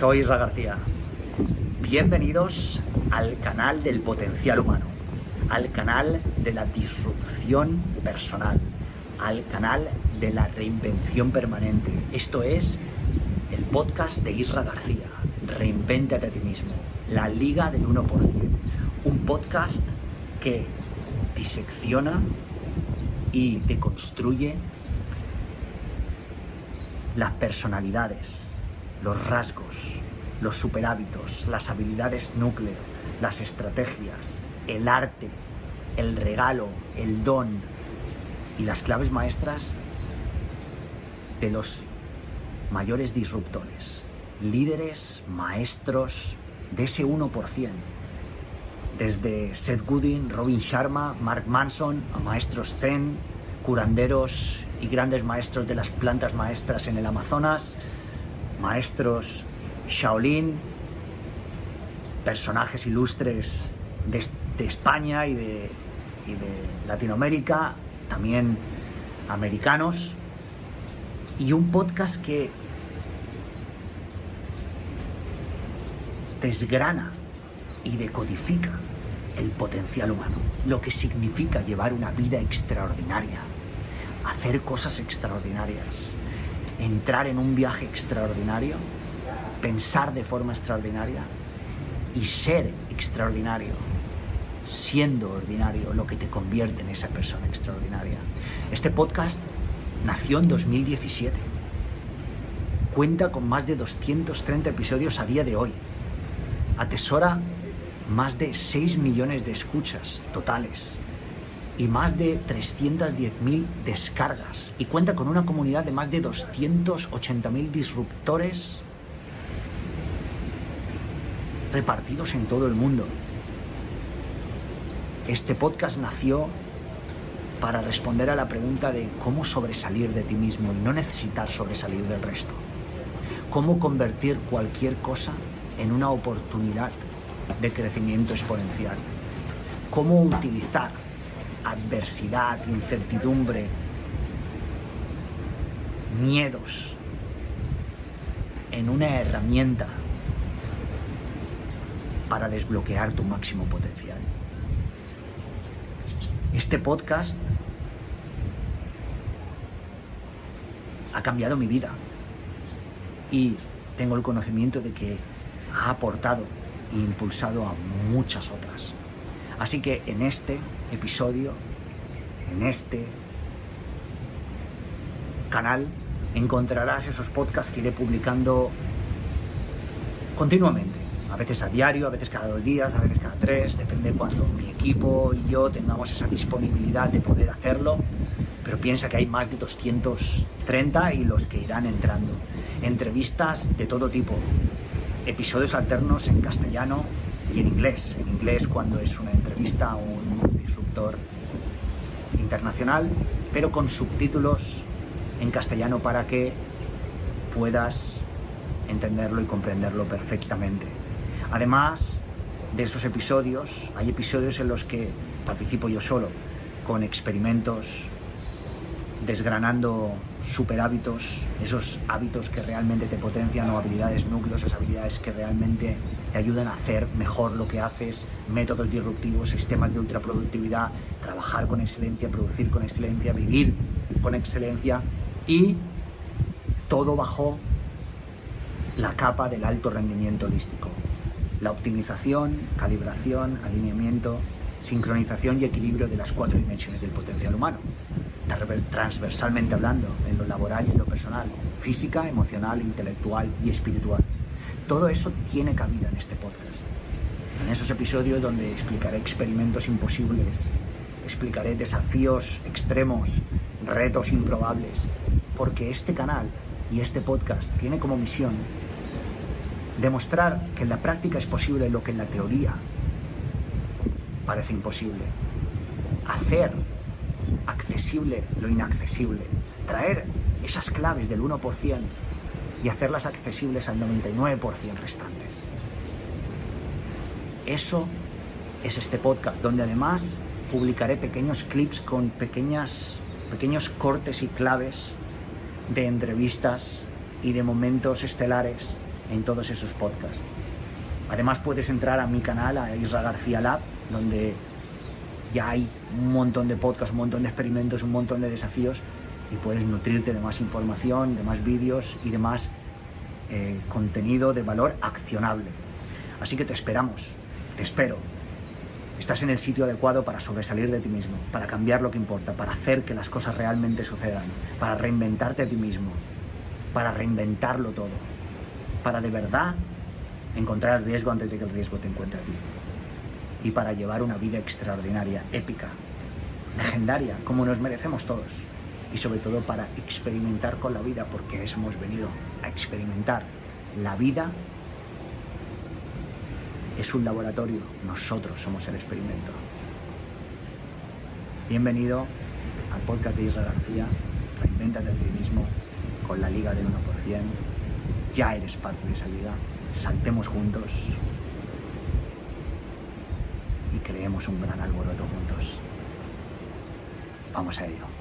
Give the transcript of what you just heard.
Soy Isra García. Bienvenidos al canal del potencial humano, al canal de la disrupción personal, al canal de la reinvención permanente. Esto es el podcast de Isra García, Reinvéntate a ti mismo, la Liga del 1%. Un podcast que disecciona y deconstruye las personalidades, los rasgos, los superhábitos, las habilidades núcleo, las estrategias, el arte, el regalo, el don y las claves maestras de los mayores disruptores, líderes, maestros de ese 1%, desde Seth Godin, Robin Sharma, Mark Manson, a maestros zen, curanderos y grandes maestros de las plantas maestras en el Amazonas, maestros Shaolin, personajes ilustres de España y de Latinoamérica, también americanos, y un podcast que desgrana y decodifica el potencial humano, lo que significa llevar una vida extraordinaria, hacer cosas extraordinarias, entrar en un viaje extraordinario, pensar de forma extraordinaria y ser extraordinario, siendo ordinario, lo que te convierte en esa persona extraordinaria. Este podcast nació en 2017. Cuenta con más de 230 episodios a día de hoy. Atesora más de 6 millones de escuchas totales y más de 310.000 descargas, y cuenta con una comunidad de más de 280.000 disruptores repartidos en todo el mundo. Este podcast nació para responder a la pregunta de cómo sobresalir de ti mismo y no necesitar sobresalir del resto. Cómo convertir cualquier cosa en una oportunidad de crecimiento exponencial. Cómo utilizar adversidad, incertidumbre, miedos en una herramienta para desbloquear tu máximo potencial. Este podcast ha cambiado mi vida y tengo el conocimiento de que ha aportado e impulsado a muchas otras. Así que en este episodio, en este canal, encontrarás esos podcasts que iré publicando continuamente. A veces a diario, a veces cada 2 días, a veces cada 3, depende cuando mi equipo y yo tengamos esa disponibilidad de poder hacerlo. Pero piensa que hay más de 230 y los que irán entrando. Entrevistas de todo tipo, episodios alternos en castellano y en inglés. En inglés cuando es una entrevista a un disruptor internacional, pero con subtítulos en castellano para que puedas entenderlo y comprenderlo perfectamente. Además de esos episodios, hay episodios en los que participo yo solo, con experimentos, desgranando superhábitos, esos hábitos que realmente te potencian, o habilidades núcleos, esas habilidades que realmente te ayudan a hacer mejor lo que haces, métodos disruptivos, sistemas de ultraproductividad, trabajar con excelencia, producir con excelencia, vivir con excelencia, y todo bajo la capa del alto rendimiento holístico. La optimización, calibración, alineamiento, sincronización y equilibrio de las 4 dimensiones del potencial humano, transversalmente hablando, en lo laboral y en lo personal, física, emocional, intelectual y espiritual. Todo eso tiene cabida en este podcast. En esos episodios donde explicaré experimentos imposibles, explicaré desafíos extremos, retos improbables, porque este canal y este podcast tiene como misión demostrar que en la práctica es posible lo que en la teoría parece imposible. Hacer accesible lo inaccesible. Traer esas claves del 1% y hacerlas accesibles al 99% restantes. Eso es este podcast, donde además publicaré pequeños clips con pequeños cortes y claves de entrevistas y de momentos estelares en todos esos podcasts. Además puedes entrar a mi canal, a Isra García Lab, donde ya hay un montón de podcasts, un montón de experimentos, un montón de desafíos y puedes nutrirte de más información, de más vídeos y de más contenido de valor accionable. Así que te esperamos, te espero. Estás en el sitio adecuado para sobresalir de ti mismo, para cambiar lo que importa, para hacer que las cosas realmente sucedan, para reinventarte a ti mismo, para reinventarlo todo, para de verdad encontrar el riesgo antes de que el riesgo te encuentre a ti y para llevar una vida extraordinaria, épica, legendaria, como nos merecemos todos y sobre todo para experimentar con la vida, porque eso hemos venido a experimentar. La vida es un laboratorio, nosotros somos el experimento. Bienvenido al podcast de Isra García, reinvéntate a ti mismo con la Liga del 1%. Ya eres parte de esa liga, saltemos juntos y creemos un gran alboroto juntos. Vamos a ello.